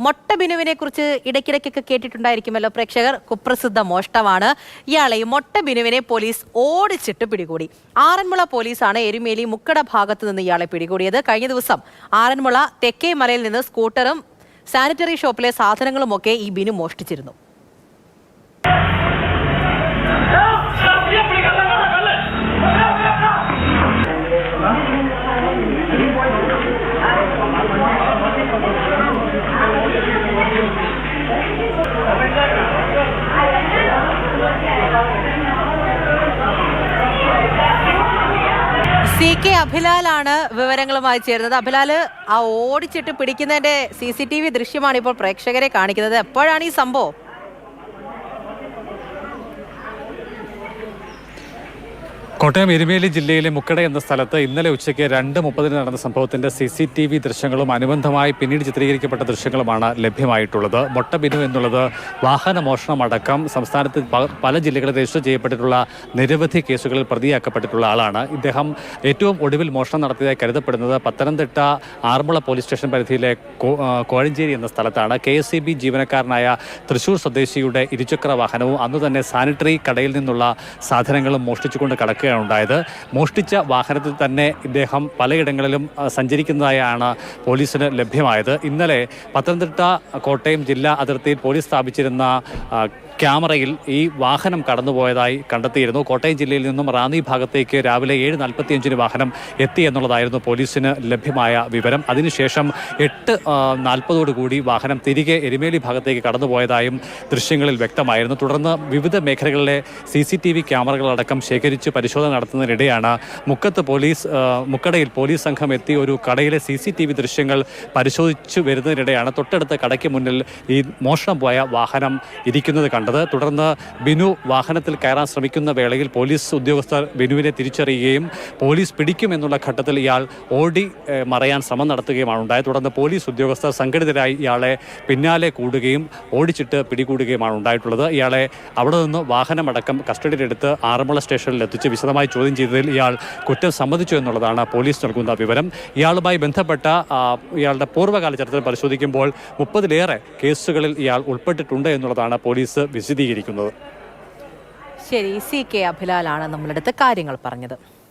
മൊട്ട ബിനുവിനെ കുറിച്ച് ഇടയ്ക്കിടയ്ക്കൊക്കെ കേട്ടിട്ടുണ്ടായിരിക്കുമല്ലോ പ്രേക്ഷകർ. കുപ്രസിദ്ധ മോഷ്ടാവാണ് ഇയാളെ. മൊട്ട ബിനുവിനെ പോലീസ് ഓടിച്ചിട്ട് പിടികൂടി. ആറന്മുള പോലീസാണ് എരുമേലി മുക്കട ഭാഗത്ത് നിന്ന് ഇയാളെ പിടികൂടിയത്. കഴിഞ്ഞ ദിവസം ആറന്മുള തെക്കേ മലയിൽ നിന്ന് സ്കൂട്ടറും സാനിറ്ററി ഷോപ്പിലെ സാധനങ്ങളുമൊക്കെ ഈ ബിനു മോഷ്ടിച്ചിരുന്നു. CK അഭിലാലാണ് വിവരങ്ങളുമായി ചേരുന്നത്. അഭിലാല്, ആ ഓടിച്ചിട്ട് പിടിക്കുന്നതിന്റെ CCTV ദൃശ്യമാണ് ഇപ്പോൾ പ്രേക്ഷകരെ കാണിക്കുന്നത്. എപ്പോഴാണ് ഈ സംഭവം? കോട്ടയം എരുമേലി ജില്ലയിലെ മുക്കട എന്ന സ്ഥലത്ത് ഇന്നലെ ഉച്ചയ്ക്ക് 2:30 നടന്ന സംഭവത്തിന്റെ CCTV ദൃശ്യങ്ങളും അനുബന്ധമായി പിന്നീട് ചിത്രീകരിക്കപ്പെട്ട ദൃശ്യങ്ങളുമാണ് ലഭ്യമായിട്ടുള്ളത്. മൊട്ട ബിനു എന്നുള്ളത് വാഹന മോഷണമടക്കം സംസ്ഥാനത്ത് പല ജില്ലകളിൽ രജിസ്റ്റർ ചെയ്യപ്പെട്ടിട്ടുള്ള നിരവധി കേസുകളിൽ പ്രതിയാക്കപ്പെട്ടിട്ടുള്ള ആളാണ്. ഇദ്ദേഹം ഏറ്റവും ഒടുവിൽ മോഷണം നടത്തിയതായി കരുതപ്പെടുന്നത് പത്തനംതിട്ട ആറന്മുള പോലീസ് സ്റ്റേഷൻ പരിധിയിലെ കോഴഞ്ചേരി എന്ന സ്ഥലത്താണ്. KSEB ജീവനക്കാരനായ തൃശൂർ സ്വദേശിയുടെ ഇരുചക്ര വാഹനവും അന്ന് തന്നെ സാനിറ്ററി കടയിൽ നിന്നുള്ള സാധനങ്ങളും മോഷ്ടിച്ചുകൊണ്ട് കടക്കുക ഉണ്ടായത്. മോഷ്ടിച്ച വാഹനത്തിൽ തന്നെ ഇദ്ദേഹം പലയിടങ്ങളിലും സഞ്ചരിക്കുന്നതായാണ് പോലീസിന് ലഭ്യമായത്. ഇന്നലെ പത്തനംതിട്ട കോട്ടയം ജില്ലാ അതിർത്തിയിൽ പോലീസ് സ്ഥാപിച്ചിരുന്ന ക്യാമറയിൽ ഈ വാഹനം കടന്നുപോയതായി കണ്ടെത്തിയിരുന്നു. കോട്ടയം ജില്ലയിൽ നിന്നും റാന്നി ഭാഗത്തേക്ക് രാവിലെ 7:45 വാഹനം എത്തി എന്നുള്ളതായിരുന്നു പോലീസിന് ലഭ്യമായ വിവരം. അതിനുശേഷം 8:40 വാഹനം തിരികെ എരുമേലി ഭാഗത്തേക്ക് കടന്നുപോയതായും ദൃശ്യങ്ങളിൽ വ്യക്തമായിരുന്നു. തുടർന്ന് വിവിധ മേഖലകളിലെ CCTV ക്യാമറകളടക്കം ശേഖരിച്ച് പരിശോധന നടത്തുന്നതിനിടെയാണ് മുക്കടയിൽ പോലീസ് സംഘം എത്തി ഒരു കടയിലെ CCTV ദൃശ്യങ്ങൾ പരിശോധിച്ചു വരുന്നതിനിടെയാണ് തൊട്ടടുത്ത കടയ്ക്ക് മുന്നിൽ ഈ മോഷണം പോയ വാഹനം ഇരിക്കുന്നത് കണ്ടത്. തുടർന്ന് ബിനു വാഹനത്തിൽ കയറാൻ ശ്രമിക്കുന്ന വേളയിൽ പോലീസ് ഉദ്യോഗസ്ഥർ ബിനുവിനെ തിരിച്ചറിയുകയും പോലീസ് പിടിക്കുമെന്നുള്ള ഘട്ടത്തിൽ ഇയാൾ ഓടി മറയാൻ ശ്രമം നടത്തുകയുമാണ് ഉണ്ടായത്. തുടർന്ന് പോലീസ് ഉദ്യോഗസ്ഥർ സംഘടിതരായി ഇയാളെ പിന്നാലെ കൂടുകയും ഓടിച്ചിട്ട് പിടികൂടുകയുമാണ് ഉണ്ടായിട്ടുള്ളത്. ഇയാളെ അവിടെ നിന്ന് വാഹനമടക്കം കസ്റ്റഡിയിലെടുത്ത് ആറന്മുള സ്റ്റേഷനിൽ എത്തിച്ച് വിശദമായി ചോദ്യം ചെയ്തതിൽ ഇയാൾ കുറ്റം സമ്മതിച്ചു എന്നുള്ളതാണ് പോലീസ് നൽകുന്ന വിവരം. ഇയാളുമായി ബന്ധപ്പെട്ട ഇയാളുടെ പൂർവ്വകാല ചരിത്രം പരിശോധിക്കുമ്പോൾ 30-ലേറെ കേസുകളിൽ ഇയാൾ ഉൾപ്പെട്ടിട്ടുണ്ട് എന്നുള്ളതാണ് പോലീസ് വിശദീകരിക്കുന്നത്. ശരി, CK അഭിലാലാണ് നമ്മളടുത്ത് കാര്യങ്ങൾ പറഞ്ഞത്.